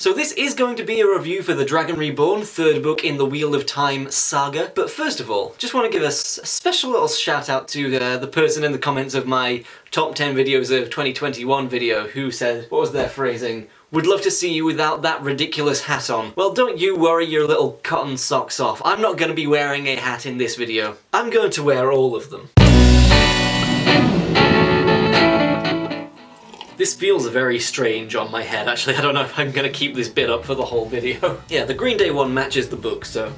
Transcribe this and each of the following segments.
So this is going to be a review for The Dragon Reborn, third book in the Wheel of Time saga. But first of all, just want to give a special little shout out to the person in the comments of my top 10 videos of 2021 video who said, what was their phrasing? Would love to see you without that ridiculous hat on. Well, don't you worry your little cotton socks off. I'm not going to be wearing a hat in this video. I'm going to wear all of them. This feels very strange on my head, actually. I don't know if I'm gonna keep this bit up for the whole video. Yeah, the Green Day one matches the book, so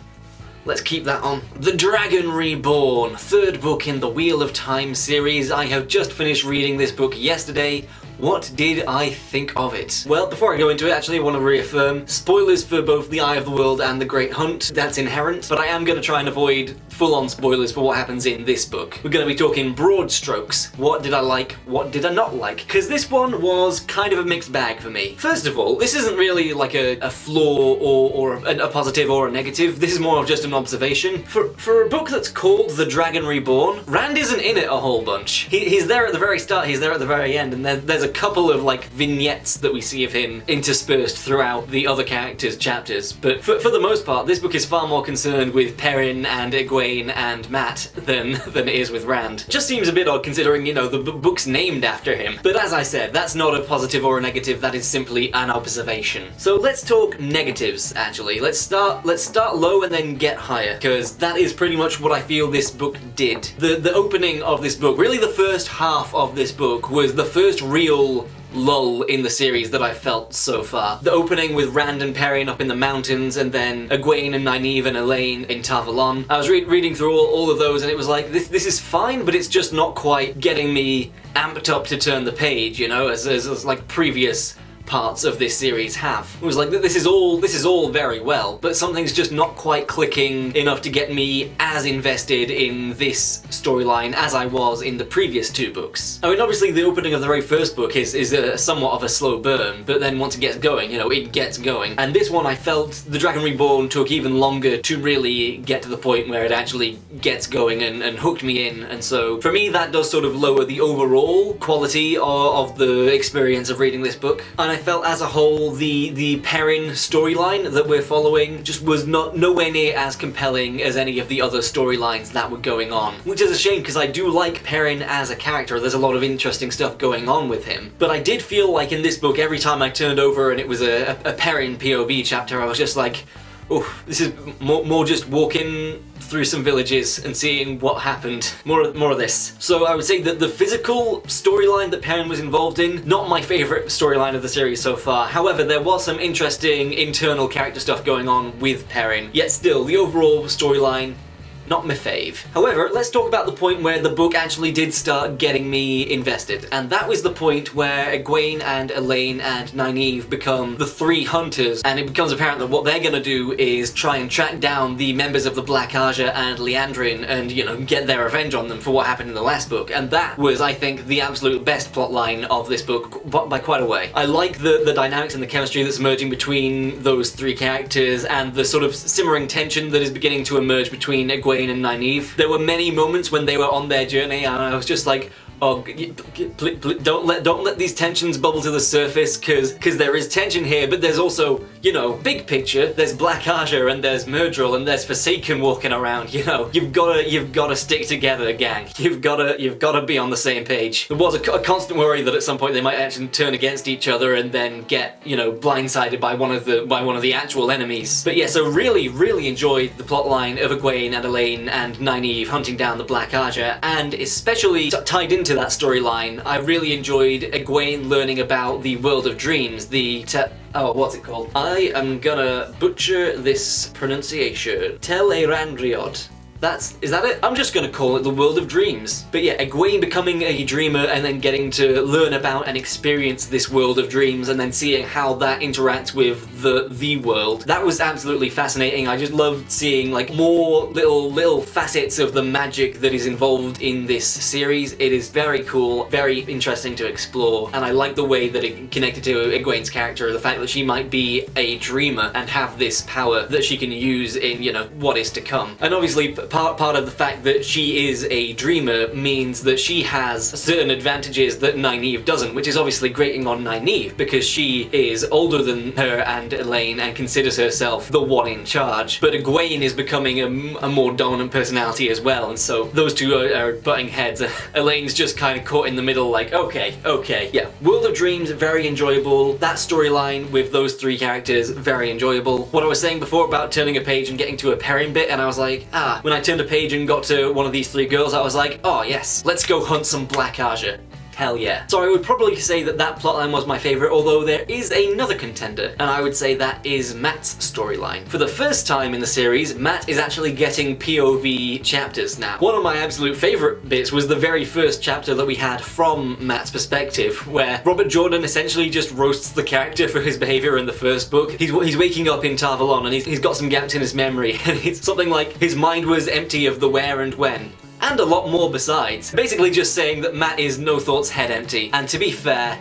let's keep that on. The Dragon Reborn, third book in the Wheel of Time series. I have just finished reading this book yesterday. What did I think of it? Well, before I go into it, actually I want to reaffirm, spoilers for both The Eye of the World and The Great Hunt, that's inherent, but I am going to try and avoid full-on spoilers for what happens in this book. We're going to be talking broad strokes. What did I like? What did I not like? Because this one was kind of a mixed bag for me. First of all, this isn't really like a flaw or a positive or a negative. This is more of just an observation. For a book that's called The Dragon Reborn, Rand isn't in it a whole bunch. He's there at the very start, he's there at the very end, and there's a couple of like vignettes that we see of him interspersed throughout the other characters' chapters. But for the most part, this book is far more concerned with Perrin and Egwene and Mat than it is with Rand. Just seems a bit odd considering, you know, the book's named after him. But as I said, that's not a positive or a negative, that is simply an observation. So let's talk negatives, actually. Let's start low and then get higher, because that is pretty much what I feel this book did. The opening of this book, really the first half of this book, was the first real lull in the series that I've felt so far. The opening with Rand and Perrin up in the mountains, and then Egwene and Nynaeve and Elaine in Tarvalon. I was reading through all of those, and it was like, this is fine, but it's just not quite getting me amped up to turn the page, you know, as like previous parts of this series have. It was like, this is all very well, but something's just not quite clicking enough to get me as invested in this storyline as I was in the previous two books. I mean, obviously the opening of the very first book is somewhat of a slow burn, but then once it gets going, you know, it gets going. And this one I felt The Dragon Reborn took even longer to really get to the point where it actually gets going and hooked me in, and so for me that does sort of lower the overall quality of the experience of reading this book. And I felt as a whole the Perrin storyline that we're following just was nowhere near as compelling as any of the other storylines that were going on. Which is a shame because I do like Perrin as a character, there's a lot of interesting stuff going on with him. But I did feel like in this book every time I turned over and it was a Perrin POV chapter, I was just like, oh, this is more just walking through some villages and seeing what happened. More of this. So I would say that the physical storyline that Perrin was involved in, not my favourite storyline of the series so far. However, there was some interesting internal character stuff going on with Perrin. Yet still, the overall storyline, not my fave. However, let's talk about the point where the book actually did start getting me invested, and that was the point where Egwene and Elaine and Nynaeve become the three hunters, and it becomes apparent that what they're gonna do is try and track down the members of the Black Aja and Liandrin and, you know, get their revenge on them for what happened in the last book. And that was, I think, the absolute best plotline of this book by quite a way. I like the dynamics and the chemistry that's emerging between those three characters and the sort of simmering tension that is beginning to emerge between Egwene and Nynaeve. There were many moments when they were on their journey and I was just like, oh, don't let these tensions bubble to the surface, because there is tension here, but there's also, you know, big picture, there's Black Aja and there's Myrddraal and there's Forsaken walking around, you know. You've gotta stick together, gang. You've gotta be on the same page. There was a constant worry that at some point they might actually turn against each other and then get, you know, blindsided by one of the actual enemies. But yeah, so really enjoyed the plotline of Egwene and Elaine and Nynaeve hunting down the Black Aja, and especially tied into that storyline, I really enjoyed Egwene learning about the world of dreams, what's it called? I am gonna butcher this pronunciation. Tel'Erandriod. Is that it? I'm just gonna call it the world of dreams. But yeah, Egwene becoming a dreamer and then getting to learn about and experience this world of dreams and then seeing how that interacts with the world. That was absolutely fascinating. I just loved seeing like more little facets of the magic that is involved in this series. It is very cool, very interesting to explore, and I like the way that it connected to Egwene's character, the fact that she might be a dreamer and have this power that she can use in, you know, what is to come. And obviously part of the fact that she is a dreamer means that she has certain advantages that Nynaeve doesn't, which is obviously grating on Nynaeve because she is older than her and Elaine and considers herself the one in charge. But Egwene is becoming a more dominant personality as well, and so those two are butting heads. Elaine's just kind of caught in the middle, like, okay. Yeah, World of Dreams, very enjoyable. That storyline with those three characters, very enjoyable. What I was saying before about turning a page and getting to a pairing bit, and I was like, when I turned a page and got to one of these three girls, I was like, oh yes, let's go hunt some Black Aja. Hell yeah. So I would probably say that that plotline was my favourite, although there is another contender, and I would say that is Matt's storyline. For the first time in the series, Matt is actually getting POV chapters now. One of my absolute favourite bits was the very first chapter that we had from Matt's perspective, where Robert Jordan essentially just roasts the character for his behaviour in the first book. He's waking up in Tar Valon and he's got some gaps in his memory, and it's something like, his mind was empty of the where and when. And a lot more besides. Basically just saying that Matt is no thoughts head empty. And to be fair,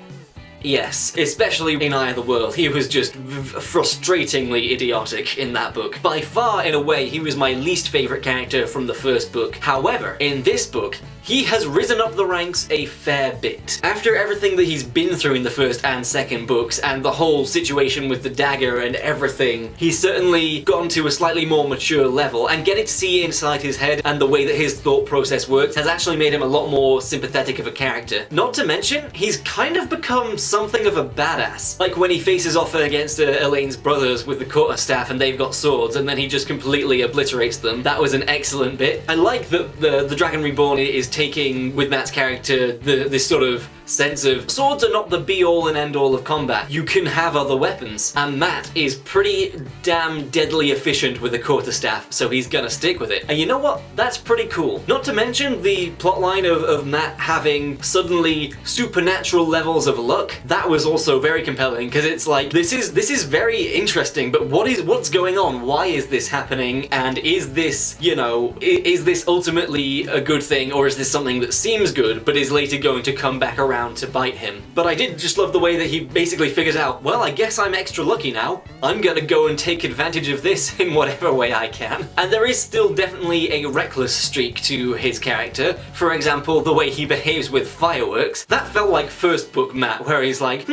yes, especially in Eye of the World, he was just frustratingly idiotic in that book. By far, in a way, he was my least favourite character from the first book. However, in this book, he has risen up the ranks a fair bit. After everything that he's been through in the first and second books, and the whole situation with the dagger and everything, he's certainly gone to a slightly more mature level, and getting to see inside his head and the way that his thought process works has actually made him a lot more sympathetic of a character. Not to mention, he's kind of become something of a badass. Like when he faces off against Elaine's brothers with the quarterstaff and they've got swords, and then he just completely obliterates them. That was an excellent bit. I like that the Dragon Reborn is taking, with Matt's character, this sort of sense of swords are not the be-all and end-all of combat. You can have other weapons. And Matt is pretty damn deadly efficient with a quarterstaff, so he's gonna stick with it. And you know what? That's pretty cool. Not to mention the plotline of Matt having suddenly supernatural levels of luck. That was also very compelling, because it's like, this is very interesting, but what's going on? Why is this happening? And is this, you know, is this ultimately a good thing, or is this something that seems good, but is later going to come back around to bite him? But I did just love the way that he basically figures out, well, I guess I'm extra lucky now. I'm gonna go and take advantage of this in whatever way I can. And there is still definitely a reckless streak to his character. For example, the way he behaves with fireworks. That felt like first book Matt, where he's like,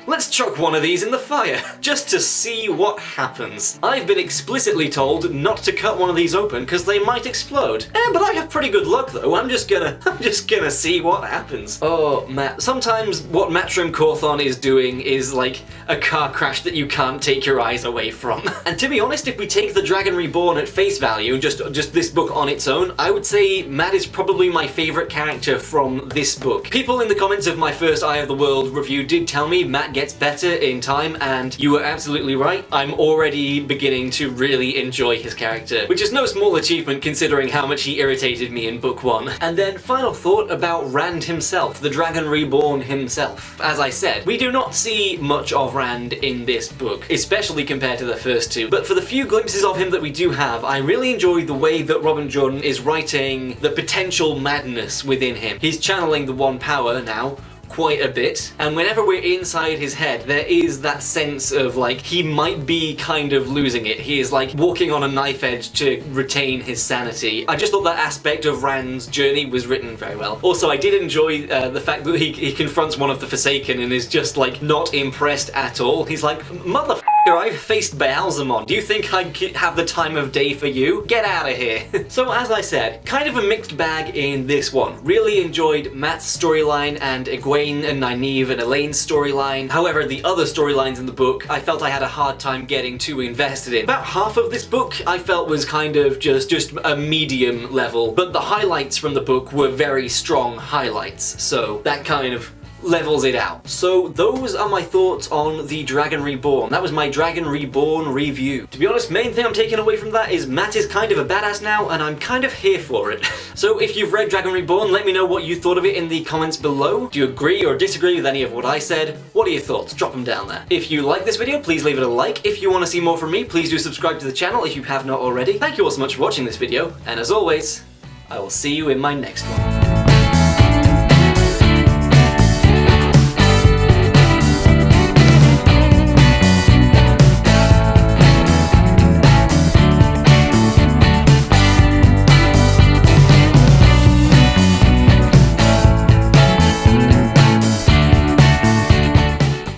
let's chuck one of these in the fire, just to see what happens. I've been explicitly told not to cut one of these open because they might explode. But I have pretty good luck though. I'm just gonna see what happens. Oh, Matt. Sometimes what Matrim Cawthon is doing is like a car crash that you can't take your eyes away from. And to be honest, if we take the Dragon Reborn at face value, just this book on its own, I would say Matt is probably my favourite character from this book. People in the comments of my first Eye of the World review did tell me Matt gets better in time, and you were absolutely right. I'm already beginning to really enjoy his character, which is no small achievement considering how much he irritated me in book one. And then final thought about Rand himself, the Dragon Reborn himself. As I said, we do not see much of Rand in this book, especially compared to the first two, but for the few glimpses of him that we do have, I really enjoy the way that Robert Jordan is writing the potential madness within him. He's channeling the One Power now, quite a bit, and whenever we're inside his head, there is that sense of like, he might be kind of losing it. He is like walking on a knife edge to retain his sanity. I just thought that aspect of Rand's journey was written very well. Also, I did enjoy the fact that he confronts one of the Forsaken and is just like not impressed at all. He's like, motherfucker, I've faced Baalzamon. Do you think I'd have the time of day for you? Get out of here. So as I said, kind of a mixed bag in this one. Really enjoyed Matt's storyline and Egwene and Nynaeve and Elaine's storyline. However, the other storylines in the book, I felt I had a hard time getting too invested in. About half of this book I felt was kind of just a medium level, but the highlights from the book were very strong highlights, so that kind of levels it out. So those are my thoughts on the Dragon Reborn. That was my Dragon Reborn review. To be honest, main thing I'm taking away from that is Matt is kind of a badass now, and I'm kind of here for it. So if you've read Dragon Reborn, let me know what you thought of it in the comments below. Do you agree or disagree with any of what I said? What are your thoughts? Drop them down there. If you like this video, please leave it a like. If you want to see more from me, please do subscribe to the channel if you have not already. Thank you all so much for watching this video, and as always, I will see you in my next one.